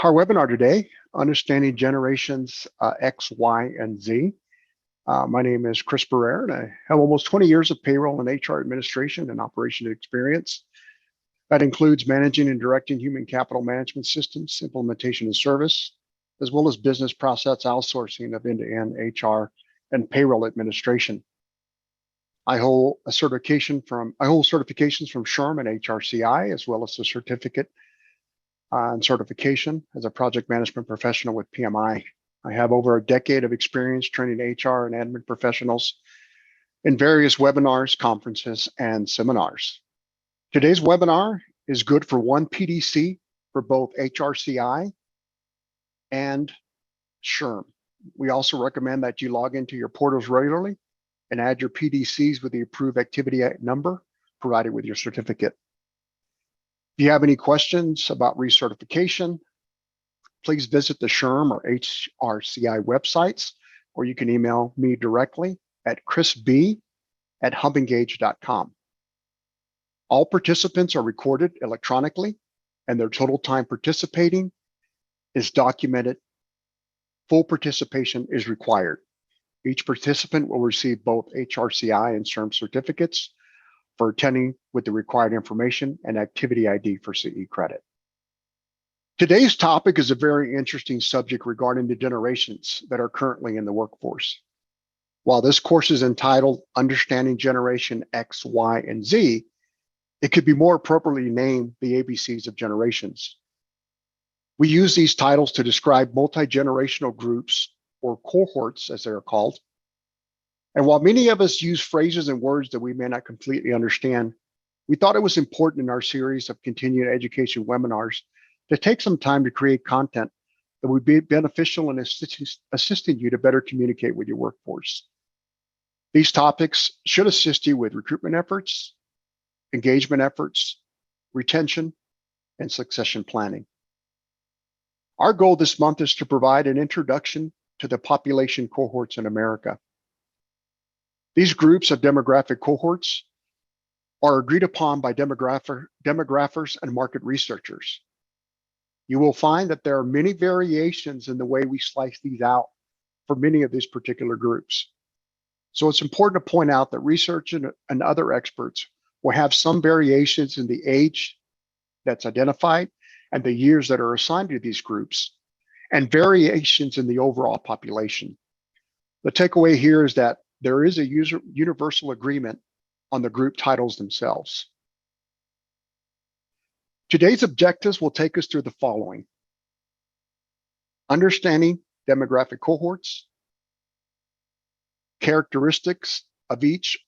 our webinar today, Understanding Generations X, Y, and Z. My name is Chris Barrera, and I have almost 20 years of payroll and HR administration and operations experience. That includes managing and directing human capital management systems, implementation and service, as well as business process outsourcing of end-to-end HR and payroll administration. I hold certifications from SHRM and HRCI, as well as a certificate and certification as a project management professional with PMI. I have over a decade of experience training HR and admin professionals in various webinars, conferences, and seminars. Today's webinar is good for one PDC for both HRCI and SHRM. We also recommend that you log into your portals regularly and add your PDCs with the approved activity number provided with your certificate. If you have any questions about recertification, please visit the SHRM or HRCI websites, or you can email me directly at chrisb@humbengage.com. All participants are recorded electronically, and their total time participating is documented. Full participation is required. Each participant will receive both HRCI and SHRM certificates for attending with the required information and activity ID for CE credit. Today's topic is a very interesting subject regarding the generations that are currently in the workforce. While this course is entitled Understanding Generation X, Y, and Z, it could be more appropriately named the ABCs of generations. We use these titles to describe multi-generational groups, or cohorts as they are called. And while many of us use phrases and words that we may not completely understand, we thought it was important in our series of continuing education webinars to take some time to create content that would be beneficial in assisting you to better communicate with your workforce. These topics should assist you with recruitment efforts, engagement efforts, retention, and succession planning. Our goal this month is to provide an introduction to the population cohorts in America. These groups of demographic cohorts are agreed upon by demographers and market researchers. You will find that there are many variations in the way we slice these out for many of these particular groups. So it's important to point out that research and other experts will have some variations in the age that's identified and the years that are assigned to these groups, and variations in the overall population. The takeaway here is that there is a universal agreement on the group titles themselves. Today's objectives will take us through the following: understanding demographic cohorts, characteristics of each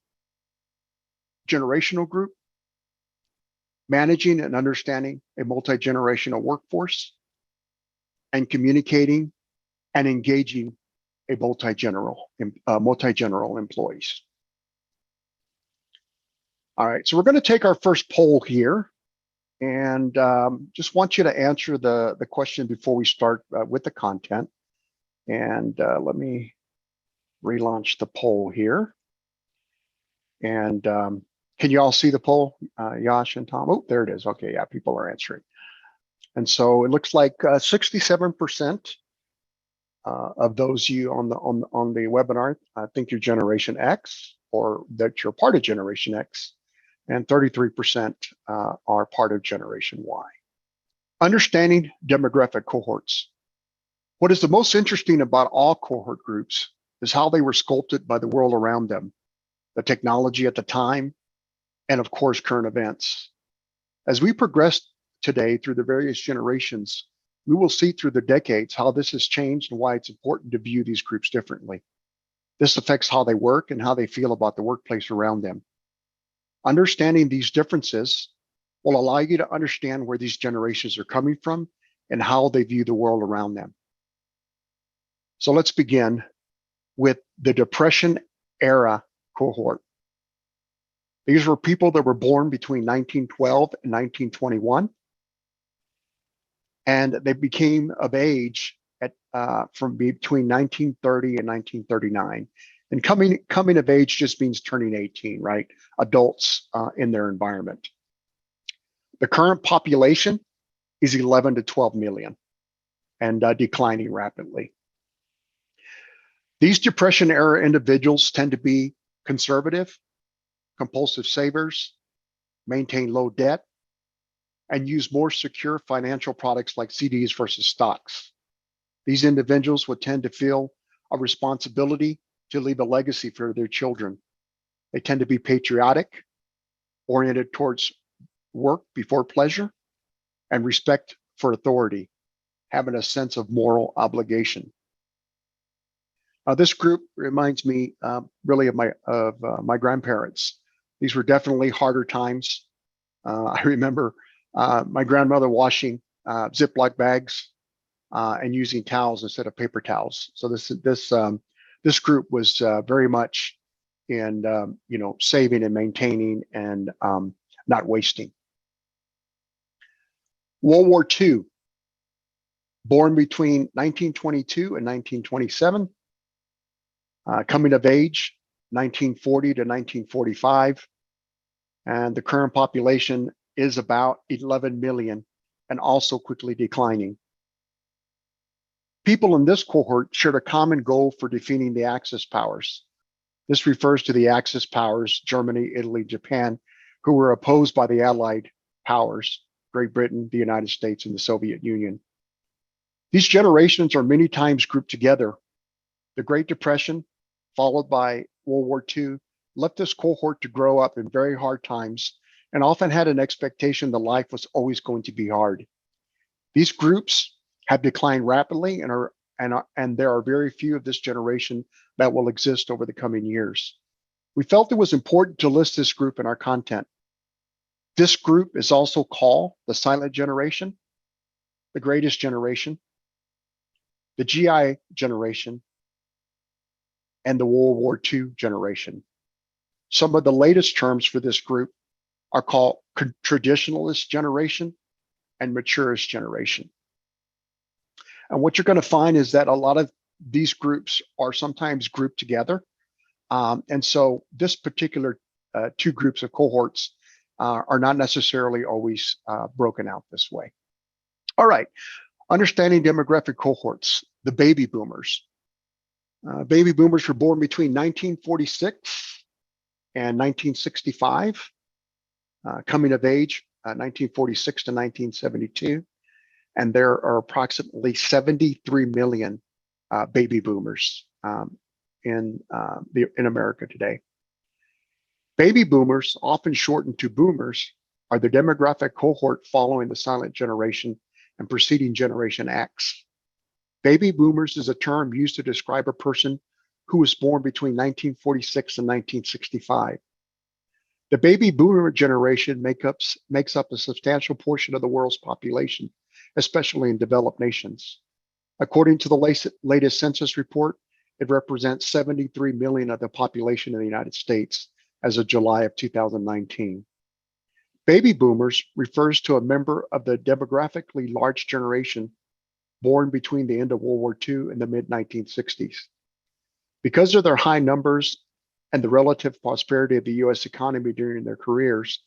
generational group, managing and understanding a multi-generational workforce, and communicating and engaging a multi-general employees. All right, so we're going to take our first poll here, and just want you to answer the question before we start with the content. And let me relaunch the poll here. And can you all see the poll, Yash and Tom? Oh, there it is. Okay, yeah, people are answering. And so it looks like 67% of those you on the webinar think you're Generation X, or that you're part of Generation X, and 33% are part of Generation Y. Understanding demographic cohorts. What is the most interesting about all cohort groups is how they were sculpted by the world around them, the technology at the time, and of course, current events. As we progress today through the various generations, we will see through the decades how this has changed and why it's important to view these groups differently. This affects how they work and how they feel about the workplace around them. Understanding these differences will allow you to understand where these generations are coming from and how they view the world around them. So let's begin with the Depression era cohort. These were people that were born between 1912 and 1921. And they became of age from between 1930 and 1939. And coming of age just means turning 18, right? Adults in their environment. The current population is 11 to 12 million. and declining rapidly. These Depression era individuals tend to be conservative, compulsive savers, maintain low debt, and use more secure financial products like CDs versus stocks. These individuals would tend to feel a responsibility to leave a legacy for their children. They tend to be patriotic, oriented towards work before pleasure, and respect for authority, having a sense of moral obligation. This group reminds me really of my grandparents. These were definitely harder times. I remember my grandmother washing Ziploc bags and using towels instead of paper towels. So this group was very much in saving and maintaining and not wasting. World War II, born between 1922 and 1927, coming of age 1940 to 1945, and the current population is about 11 million and also quickly declining. People in this cohort shared a common goal for defeating the Axis powers. This refers to the Axis powers, Germany, Italy, Japan, who were opposed by the Allied powers, Great Britain, the United States, and the Soviet Union. These generations are many times grouped together. The Great Depression, followed by World War II, left this cohort to grow up in very hard times and often had an expectation that life was always going to be hard. These groups have declined rapidly and there are very few of this generation that will exist over the coming years. We felt it was important to list this group in our content. This group is also called the silent generation, the greatest generation, the GI generation, and the World War II generation. Some of the latest terms for this group are called traditionalist generation and maturist generation. And what you're going to find is that a lot of these groups are sometimes grouped together. And so this particular two groups of cohorts are not necessarily always broken out this way. All right, understanding demographic cohorts, the baby boomers. Baby boomers were born between 1946 and 1965, coming of age 1946 to 1972. And there are approximately 73 million baby boomers in America today. Baby boomers, often shortened to boomers, are the demographic cohort following the silent generation and preceding Generation X. Baby boomers is a term used to describe a person who was born between 1946 and 1965. The baby boomer generation makes up a substantial portion of the world's population, especially in developed nations. According to the latest census report, it represents 73 million of the population in the United States as of July of 2019. Baby boomers refers to a member of the demographically large generation born between the end of World War II and the mid-1960s. Because of their high numbers and the relative prosperity of the US economy during their careers,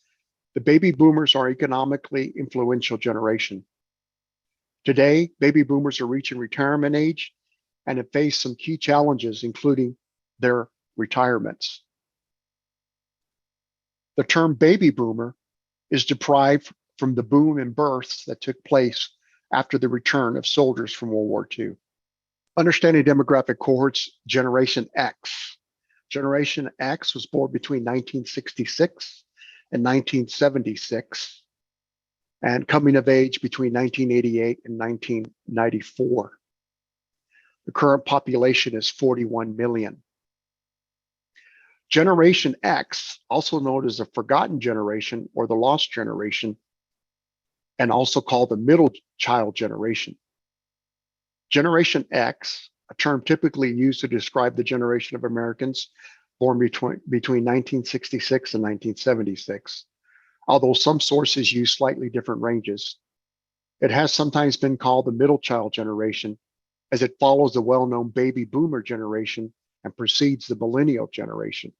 the baby boomers are economically influential generation. Today, baby boomers are reaching retirement age and have faced some key challenges, including their retirements. The term baby boomer is derived from the boom in births that took place after the return of soldiers from World War II. Understanding demographic cohorts, Generation X. Generation X was born between 1966 and 1976, and coming of age between 1988 and 1994. The current population is 41 million. Generation X, also known as the forgotten generation or the lost generation, and also called the middle child generation. Generation X, a term typically used to describe the generation of Americans born between 1966 and 1976, although some sources use slightly different ranges. It has sometimes been called the middle child generation, as it follows the well-known baby boomer generation and precedes the millennial generation.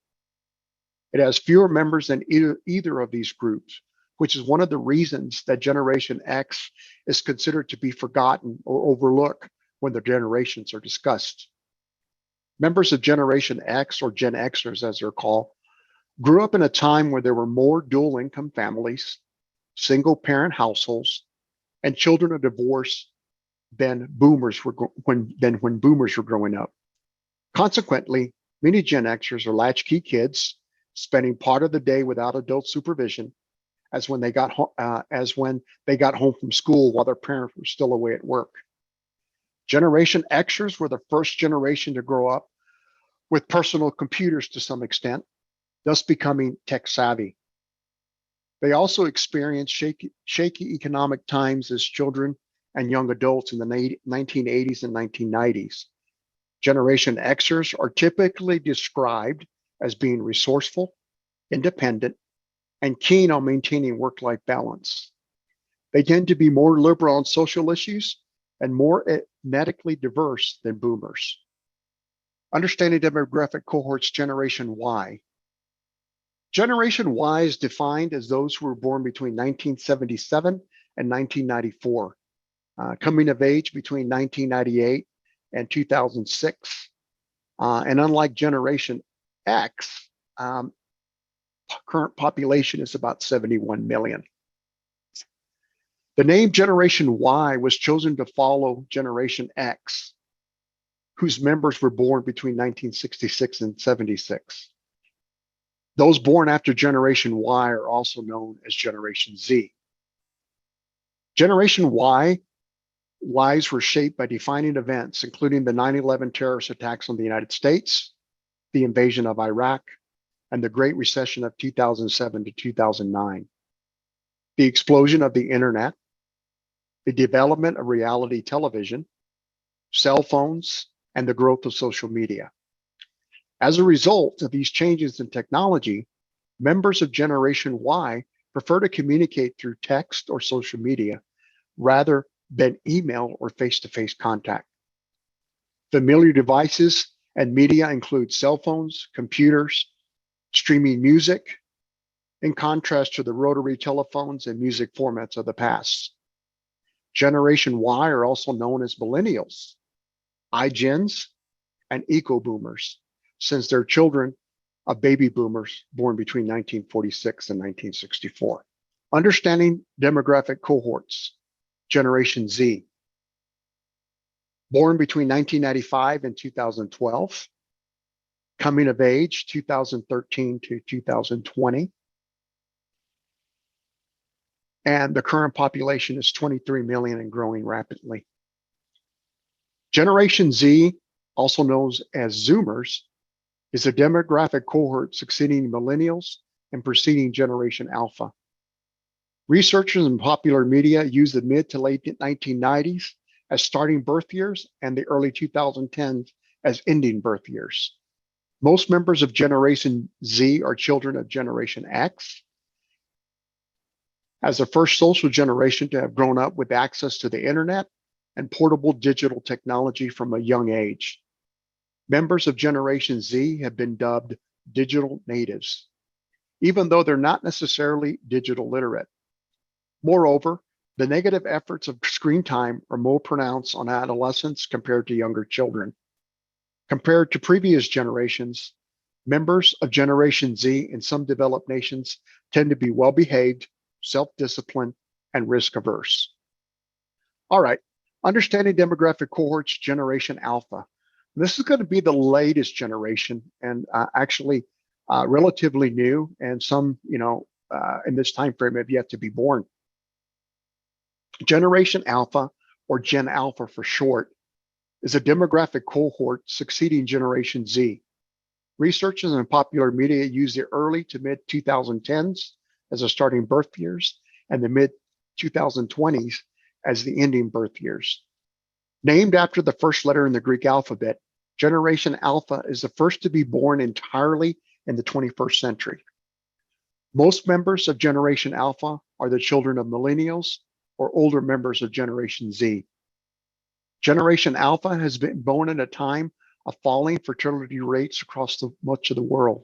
It has fewer members than either of these groups, which is one of the reasons that Generation X is considered to be forgotten or overlooked when the generations are discussed. Members of Generation X, or Gen Xers as they're called, grew up in a time where there were more dual income families, single parent households, and children of divorce than when boomers were growing up. Consequently, many Gen Xers are latchkey kids, spending part of the day without adult supervision, as when they got home from school while their parents were still away at work. Generation Xers were the first generation to grow up with personal computers to some extent, thus becoming tech savvy. They also experienced shaky economic times as children and young adults in the 1980s and 1990s. Generation Xers are typically described as being resourceful, independent, and keen on maintaining work-life balance. They tend to be more liberal on social issues and more ethnically diverse than boomers. Understanding demographic cohorts, Generation Y. Generation Y is defined as those who were born between 1977 and 1994, coming of age between 1998 and 2006. And unlike Generation X, current population is about 71 million. The name Generation Y was chosen to follow Generation X, whose members were born between 1966 and 76. Those born after Generation Y are also known as Generation Z. Generation Y lives were shaped by defining events, including the 9/11 terrorist attacks on the United States, the invasion of Iraq, and the Great Recession of 2007 to 2009. The explosion of the internet, the development of reality television, cell phones, and the growth of social media. As a result of these changes in technology, members of Generation Y prefer to communicate through text or social media rather than email or face-to-face contact. Familiar devices and media include cell phones, computers, streaming music, in contrast to the rotary telephones and music formats of the past. Generation Y are also known as millennials, iGens, and eco-boomers, since they're children of baby boomers born between 1946 and 1964. Understanding demographic cohorts, Generation Z. Born between 1995 and 2012, coming of age 2013 to 2020, and the current population is 23 million and growing rapidly. Generation Z, also known as Zoomers, is a demographic cohort succeeding millennials and preceding Generation Alpha. Researchers in popular media use the mid to late 1990s as starting birth years and the early 2010s as ending birth years. Most members of Generation Z are children of Generation X. As the first social generation to have grown up with access to the internet and portable digital technology from a young age. Members of Generation Z have been dubbed digital natives, even though they're not necessarily digital literate. Moreover, the negative efforts of screen time are more pronounced on adolescents compared to younger children. Compared to previous generations, members of Generation Z in some developed nations tend to be well-behaved, self-disciplined, and risk-averse. All right, understanding demographic cohorts, Generation Alpha. This is going to be the latest generation and actually relatively new, and some, in this time frame have yet to be born. Generation Alpha, or Gen Alpha for short, is a demographic cohort succeeding Generation Z. Researchers in popular media use the early to mid 2010s as the starting birth years and the mid 2020s as the ending birth years. Named after the first letter in the Greek alphabet, Generation Alpha is the first to be born entirely in the 21st century. Most members of Generation Alpha are the children of millennials or older members of Generation Z. Generation Alpha has been born at a time of falling fertility rates across much of the world.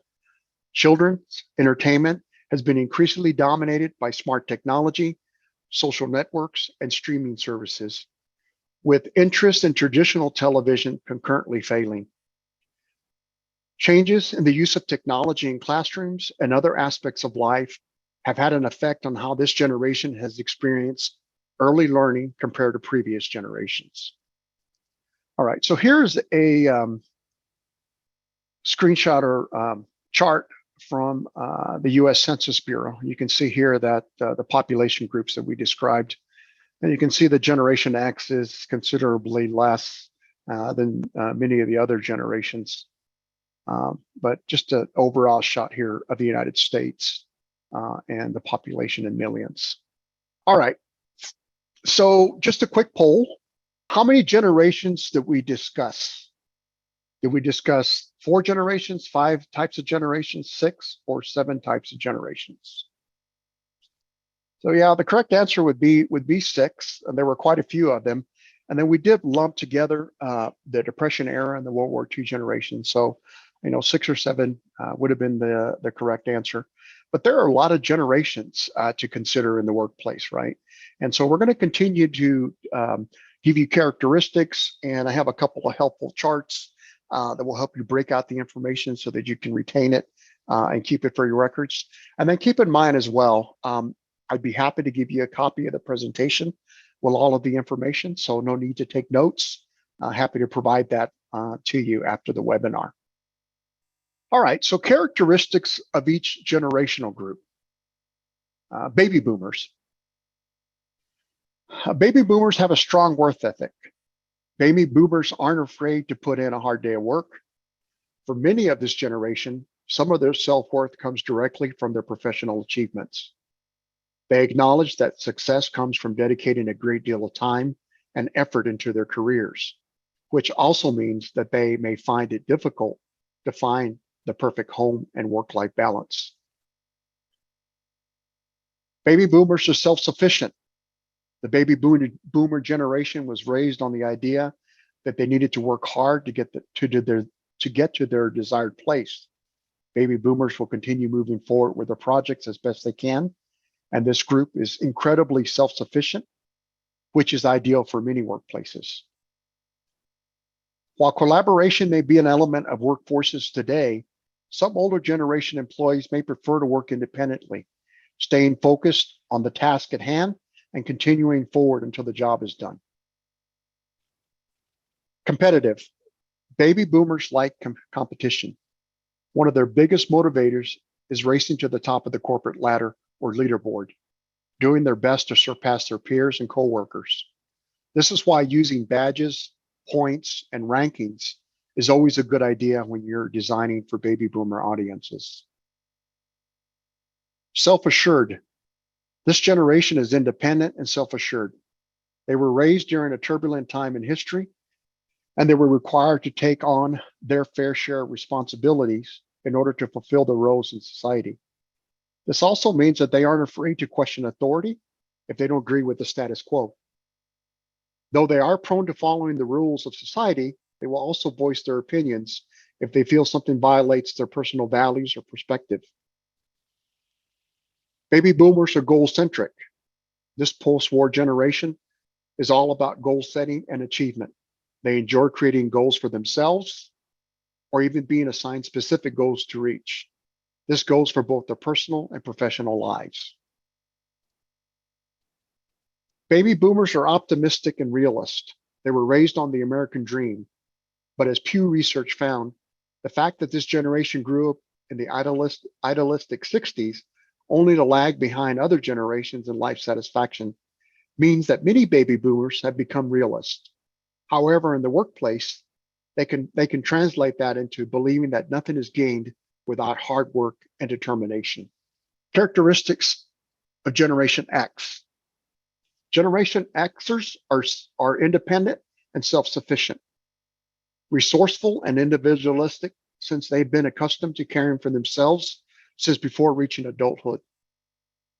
Children's entertainment has been increasingly dominated by smart technology, social networks, and streaming services, with interest in traditional television concurrently failing. Changes in the use of technology in classrooms and other aspects of life have had an effect on how this generation has experienced early learning compared to previous generations. All right, so here's a screenshot or chart from the US Census Bureau. You can see here that the population groups that we described, and you can see the Generation X is considerably less than many of the other generations. But just an overall shot here of the United States and the population in millions. All right, so just a quick poll. How many generations did we discuss? Did we discuss 4 generations, 5 types of generations, 6, or 7 types of generations? So yeah, the correct answer would be 6, and there were quite a few of them. And then we did lump together the Depression era and the World War II generation. So, 6 or 7 would have been the correct answer. But there are a lot of generations to consider in the workplace, right? And so we're going to continue to give you characteristics, and I have a couple of helpful charts that will help you break out the information so that you can retain it and keep it for your records. And then keep in mind as well, I'd be happy to give you a copy of the presentation with all of the information, so no need to take notes. Happy to provide that to you after the webinar. All right, so characteristics of each generational group. Baby boomers. Baby boomers have a strong work ethic. Baby boomers aren't afraid to put in a hard day of work. For many of this generation, some of their self-worth comes directly from their professional achievements. They acknowledge that success comes from dedicating a great deal of time and effort into their careers, which also means that they may find it difficult to find the perfect home and work-life balance. Baby boomers are self-sufficient. The baby boomer generation was raised on the idea that they needed to work hard to get to their desired place. Baby boomers will continue moving forward with their projects as best they can, and this group is incredibly self-sufficient, which is ideal for many workplaces. While collaboration may be an element of workforces today, some older generation employees may prefer to work independently, staying focused on the task at hand and continuing forward until the job is done. Competitive. Baby boomers like competition. One of their biggest motivators is racing to the top of the corporate ladder or leaderboard, doing their best to surpass their peers and coworkers. This is why using badges, points, and rankings is always a good idea when you're designing for baby boomer audiences. Self-assured. This generation is independent and self-assured. They were raised during a turbulent time in history, and they were required to take on their fair share of responsibilities in order to fulfill their roles in society. This also means that they aren't afraid to question authority if they don't agree with the status quo. Though they are prone to following the rules of society, they will also voice their opinions if they feel something violates their personal values or perspective. Baby boomers are goal-centric. This post-war generation is all about goal setting and achievement. They enjoy creating goals for themselves or even being assigned specific goals to reach. This goes for both their personal and professional lives. Baby boomers are optimistic and realist. They were raised on the American dream. But as Pew Research found, the fact that this generation grew up in the idealistic 60s only to lag behind other generations in life satisfaction means that many baby boomers have become realists. However, in the workplace, they can translate that into believing that nothing is gained without hard work and determination. Characteristics of Generation X. Generation Xers are independent and self-sufficient, resourceful and individualistic since they've been accustomed to caring for themselves since before reaching adulthood.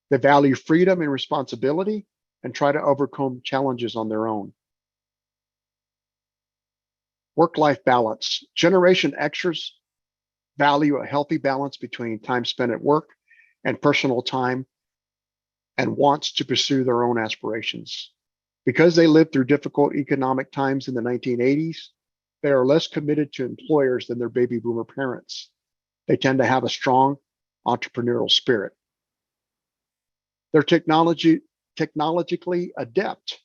They value freedom and responsibility and try to overcome challenges on their own. Work-life balance. Generation Xers value a healthy balance between time spent at work and personal time and wants to pursue their own aspirations. Because they lived through difficult economic times in the 1980s, they are less committed to employers than their baby boomer parents. They tend to have a strong entrepreneurial spirit. They're technologically adept.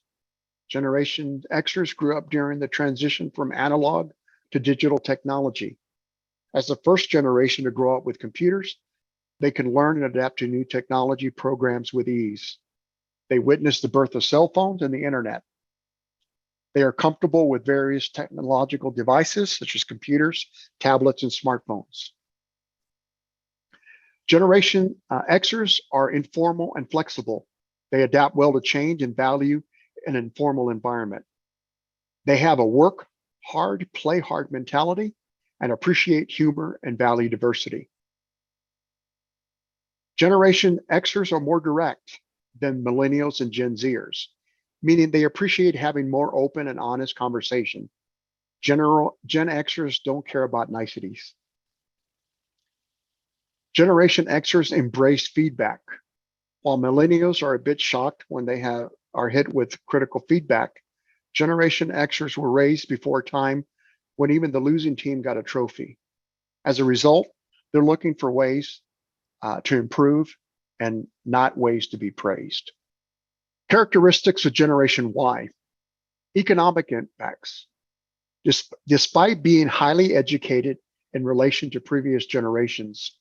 Generation Xers grew up during the transition from analog to digital technology. As the first generation to grow up with computers, they can learn and adapt to new technology programs with ease. They witnessed the birth of cell phones and the internet. They are comfortable with various technological devices such as computers, tablets, and smartphones. Generation Xers are informal and flexible. They adapt well to change and value an informal environment. They have a work hard, play hard mentality and appreciate humor and value diversity. Generation Xers are more direct than millennials and Gen Zers, meaning they appreciate having more open and honest conversation. Gen Xers don't care about niceties. Generation Xers embrace feedback. While millennials are a bit shocked when they are hit with critical feedback, Generation Xers were raised before a time when even the losing team got a trophy. As a result, they're looking for ways to improve and not ways to be praised. Characteristics of Generation Y. Economic impacts. Despite being highly educated in relation to previous generations,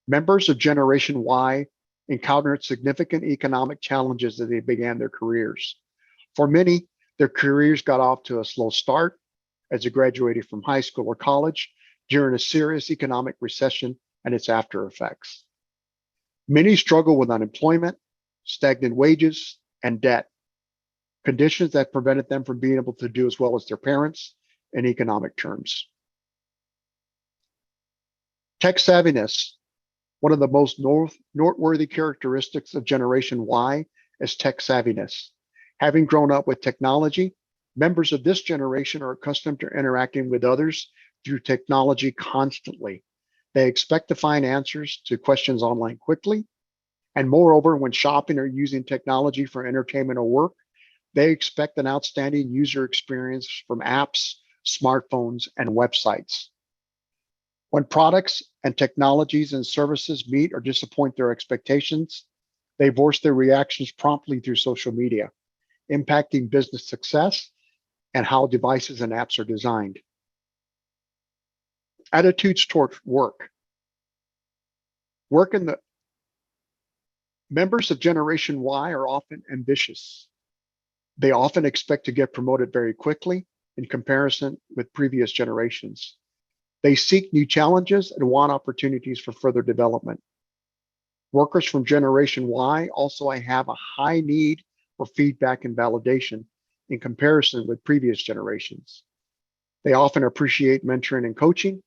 members of Generation Y encountered significant economic challenges as they began their careers. For many, their careers got off to a slow start as they graduated from high school or college during a serious economic recession and its after effects. Many struggle with unemployment, stagnant wages, and debt, conditions that prevented them from being able to do as well as their parents in economic terms. Tech savviness. One of the most noteworthy characteristics of Generation Y is tech savviness. Having grown up with technology, members of this generation are accustomed to interacting with others through technology constantly. They expect to find answers to questions online quickly. And moreover, when shopping or using technology for entertainment or work, they expect an outstanding user experience from apps, smartphones, and websites. When products and technologies and services meet or disappoint their expectations, they voice their reactions promptly through social media, impacting business success and how devices and apps are designed. Attitudes toward work. Members of Generation Y are often ambitious. They often expect to get promoted very quickly in comparison with previous generations. They seek new challenges and want opportunities for further development. Workers from Generation Y also have a high need for feedback and validation in comparison with previous generations. They often appreciate mentoring and coaching,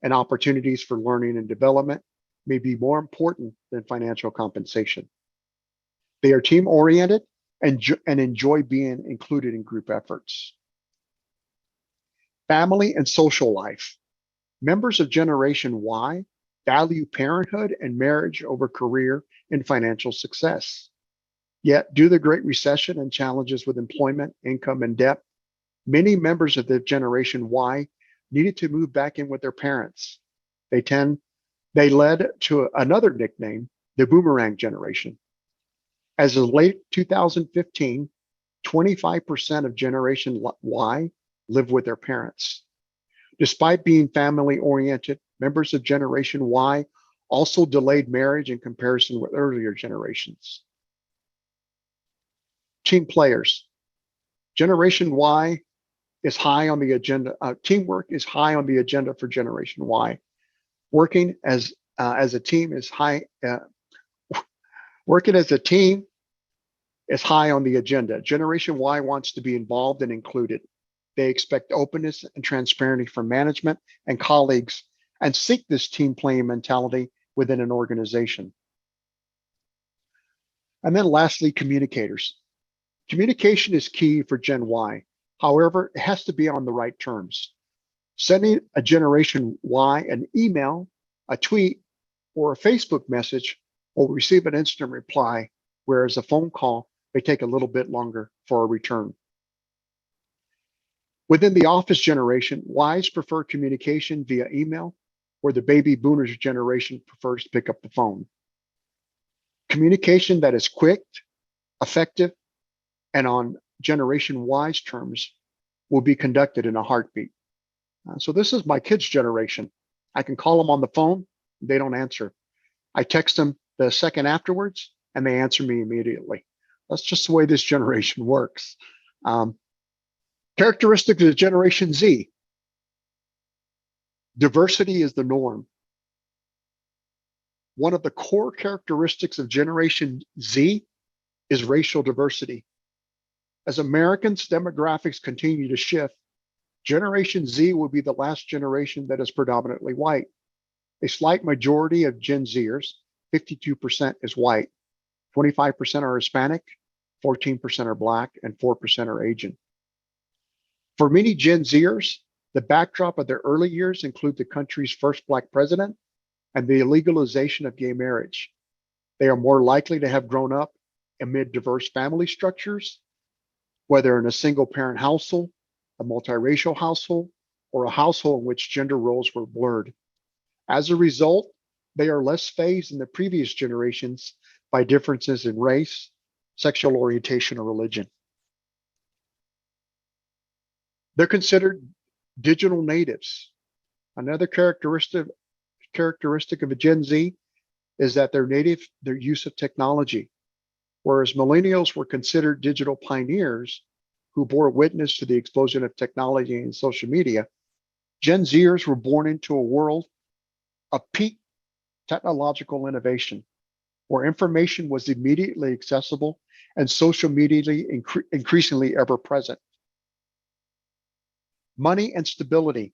and opportunities for learning and development may be more important than financial compensation. They are team-oriented and enjoy being included in group efforts. Family and social life. Members of Generation Y value parenthood and marriage over career and financial success. Yet, due to the Great Recession and challenges with employment, income, and debt, many members of the Generation Y needed to move back in with their parents. They led to another nickname, the Boomerang Generation. As of late 2015, 25% of Generation Y live with their parents. Despite being family-oriented, members of Generation Y also delayed marriage in comparison with earlier generations. Team players. Generation Y is high on the agenda. Teamwork is high on the agenda for Generation Y. Working as a team is high. Working as a team is high on the agenda. Generation Y wants to be involved and included. They expect openness and transparency from management and colleagues and seek this team playing mentality within an organization. And then lastly, communicators. Communication is key for Gen Y. However, it has to be on the right terms. Sending a Generation Y an email, a tweet, or a Facebook message will receive an instant reply, whereas a phone call may take a little bit longer for a return. Within the office generation, Ys prefer communication via email, where the baby boomers generation prefers to pick up the phone. Communication that is quick, effective, and on Generation Y's terms will be conducted in a heartbeat. So this is my kids' generation. I can call them on the phone, they don't answer. I text them the second afterwards, and they answer me immediately. That's just the way this generation works. Characteristics of Generation Z. Diversity is the norm. One of the core characteristics of Generation Z is racial diversity. As Americans' demographics continue to shift, Generation Z will be the last generation that is predominantly white. A slight majority of Gen Zers, 52%, is white, 25% are Hispanic, 14% are Black, and 4% are Asian. For many Gen Zers, the backdrop of their early years include the country's first Black president and the legalization of gay marriage. They are more likely to have grown up amid diverse family structures, whether in a single parent household, a multiracial household, or a household in which gender roles were blurred. As a result, they are less fazed than the previous generations by differences in race, sexual orientation, or religion. They're considered digital natives. Another characteristic of a Gen Z is that they're native, their use of technology. Whereas millennials were considered digital pioneers who bore witness to the explosion of technology and social media, Gen Zers were born into a world of peak technological innovation, where information was immediately accessible and social media increasingly ever present. Money and stability.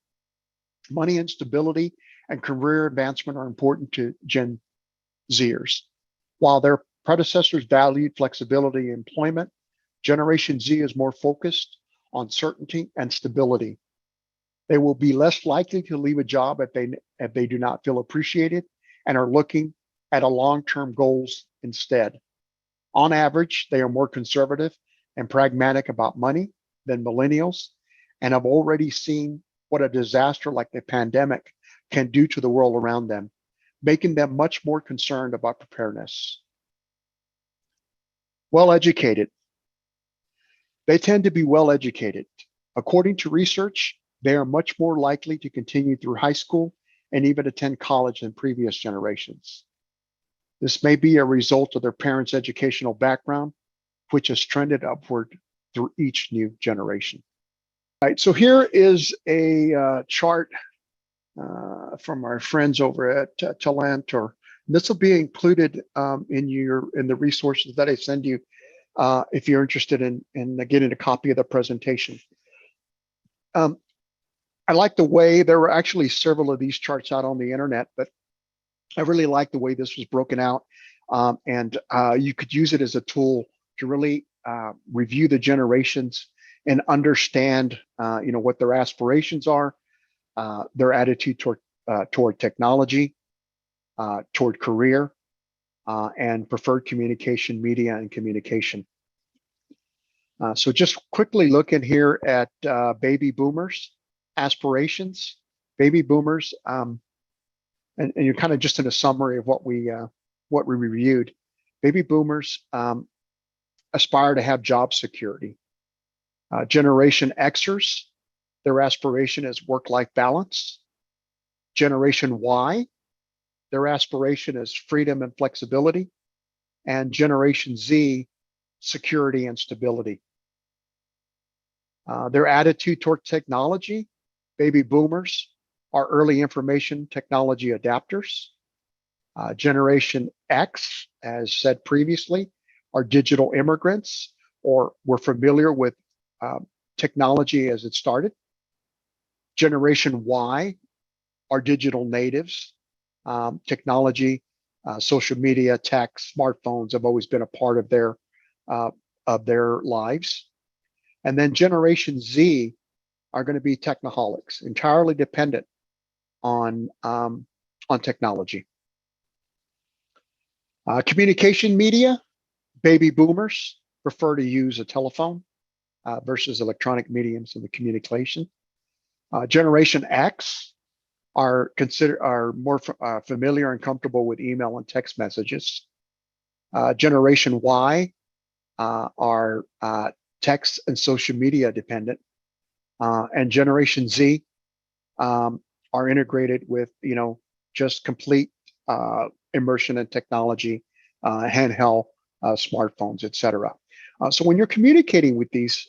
Money and stability and career advancement are important to Gen Zers. While their predecessors valued flexibility in employment, Generation Z is more focused on certainty and stability. They will be less likely to leave a job if they do not feel appreciated and are looking at a long-term goals instead. On average, they are more conservative and pragmatic about money than millennials and have already seen what a disaster like the pandemic can do to the world around them, making them much more concerned about preparedness. Well-educated. They tend to be well-educated. According to research, they are much more likely to continue through high school and even attend college than previous generations. This may be a result of their parents' educational background, which has trended upward through each new generation. All right, so here is a chart from our friends over at Talentor. This will be included in the resources that I send you if you're interested in getting a copy of the presentation. I like the way there were actually several of these charts out on the internet, but I really like the way this was broken out, and you could use it as a tool to really review the generations and understand, what their aspirations are, their attitude toward technology, toward career, and preferred communication, media, and communication. So just quickly looking here at baby boomers aspirations. Baby boomers, and you're kind of just in a summary of what we reviewed. Baby boomers aspire to have job security. Generation Xers, their aspiration is work-life balance. Generation Y, their aspiration is freedom and flexibility. And Generation Z, security and stability. Their attitude toward technology, baby boomers are early information technology adapters. Generation X, as said previously, are digital immigrants, or were familiar with technology as it started. Generation Y are digital natives. Technology, social media, tech, smartphones have always been a part of their lives. And then Generation Z are going to be technoholics, entirely dependent on technology. Communication media, baby boomers prefer to use a telephone versus electronic mediums in the communication. Generation X are more familiar and comfortable with email and text messages. Generation Y are text and social media dependent, and Generation Z are integrated with, just complete immersion in technology, handheld smartphones, etc. So when you're communicating with these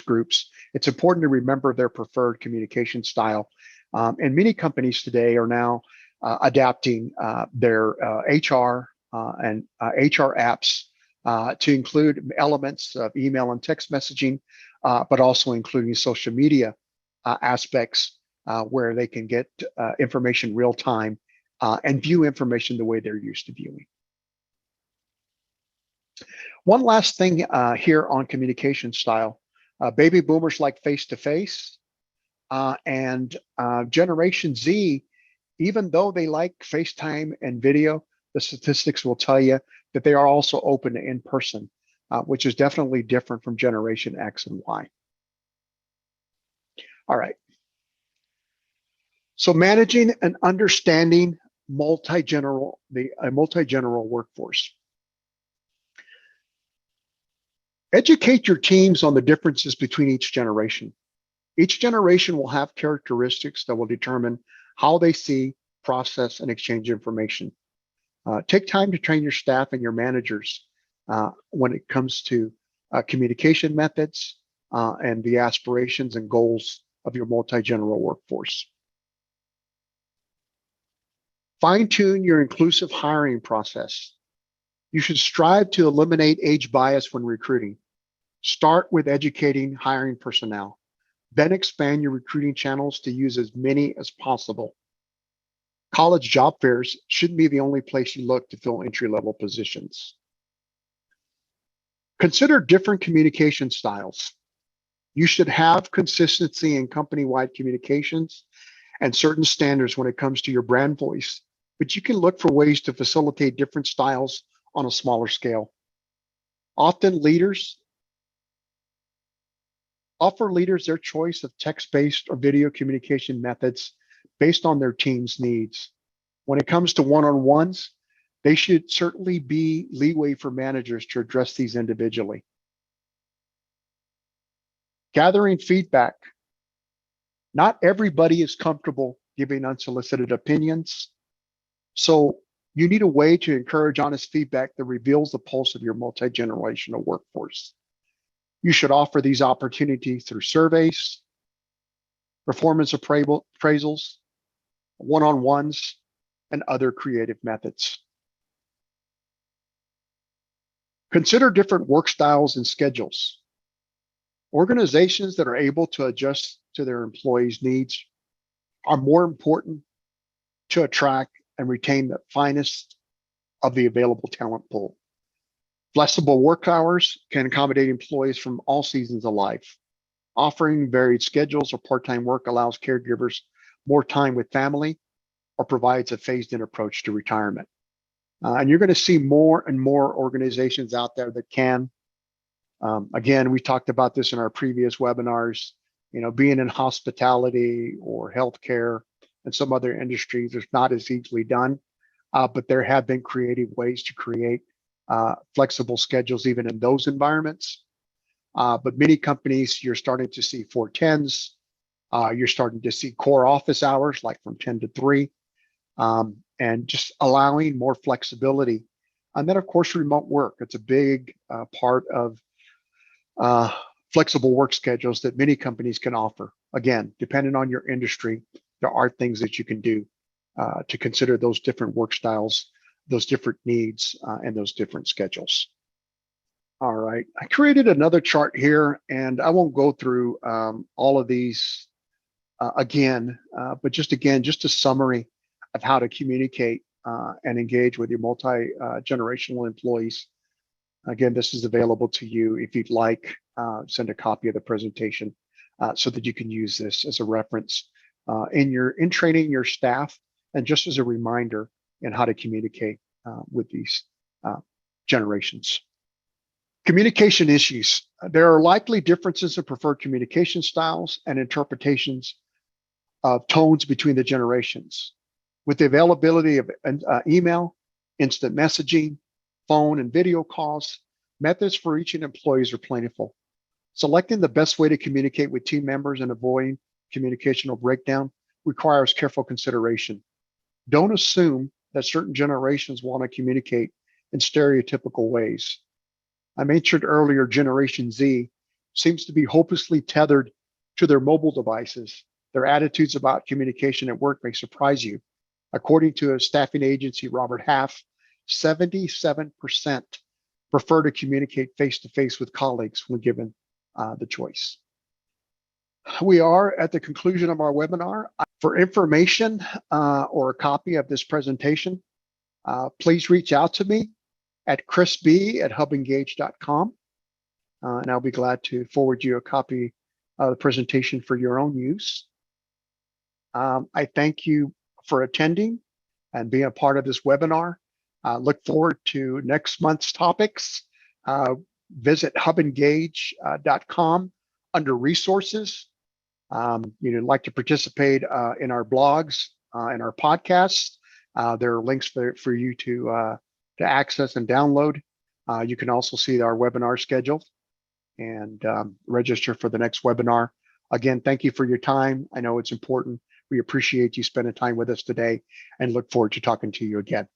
groups, it's important to remember their preferred communication style. And many companies today are now adapting their HR and HR apps to include elements of email and text messaging, but also including social media aspects where they can get information real time and view information the way they're used to viewing. One last thing here on communication style. Baby boomers like face-to-face, and Generation Z, even though they like FaceTime and video, the statistics will tell you that they are also open to in-person, which is definitely different from Generation X and Y. All right. So managing and understanding a multi-general workforce. Educate your teams on the differences between each generation. Each generation will have characteristics that will determine how they see, process, and exchange information. Take time to train your staff and your managers when it comes to communication methods and the aspirations and goals of your multi-general workforce. Fine-tune your inclusive hiring process. You should strive to eliminate age bias when recruiting. Start with educating hiring personnel. Then expand your recruiting channels to use as many as possible. College job fairs shouldn't be the only place you look to fill entry-level positions. Consider different communication styles. You should have consistency in company-wide communications and certain standards when it comes to your brand voice, but you can look for ways to facilitate different styles on a smaller scale. Offer leaders their choice of text-based or video communication methods based on their team's needs. When it comes to one-on-ones, they should certainly be leeway for managers to address these individually. Gathering feedback. Not everybody is comfortable giving unsolicited opinions, so you need a way to encourage honest feedback that reveals the pulse of your multi-generational workforce. You should offer these opportunities through surveys, performance appraisals, one-on-ones, and other creative methods. Consider different work styles and schedules. Organizations that are able to adjust to their employees' needs are more important to attract and retain the finest of the available talent pool. Flexible work hours can accommodate employees from all seasons of life. Offering varied schedules or part-time work allows caregivers more time with family or provides a phased-in approach to retirement. And you're going to see more and more organizations out there that can. Again, we talked about this in our previous webinars, being in hospitality or healthcare and some other industries is not as easily done, but there have been creative ways to create flexible schedules even in those environments. But many companies, you're starting to see 410s. You're starting to see core office hours like from 10 to 3, and just allowing more flexibility. And then, of course, remote work. It's a big part of flexible work schedules that many companies can offer. Again, depending on your industry, there are things that you can do to consider those different work styles, those different needs, and those different schedules. All right, I created another chart here, and I won't go through all of these again, but just a summary of how to communicate and engage with your multi-generational employees. Again, this is available to you if you'd like. Send a copy of the presentation so that you can use this as a reference in training your staff and just as a reminder in how to communicate with these generations. Communication issues. There are likely differences in preferred communication styles and interpretations of tones between the generations. With the availability of email, instant messaging, phone, and video calls, methods for reaching employees are plentiful. Selecting the best way to communicate with team members and avoiding communicational breakdown requires careful consideration. Don't assume that certain generations want to communicate in stereotypical ways. I mentioned earlier, Generation Z seems to be hopelessly tethered to their mobile devices. Their attitudes about communication at work may surprise you. According to a staffing agency, Robert Half, 77% prefer to communicate face-to-face with colleagues when given the choice. We are at the conclusion of our webinar. For information or a copy of this presentation, please reach out to me at chrisb@hubengage.com, and I'll be glad to forward you a copy of the presentation for your own use. I thank you for attending and being a part of this webinar. Look forward to next month's topics. Visit hubengage.com under resources. You'd like to participate in our blogs and our podcasts. There are links for you to access and download. You can also see our webinar schedule and register for the next webinar. Again, thank you for your time. I know it's important. We appreciate you spending time with us today and look forward to talking to you again.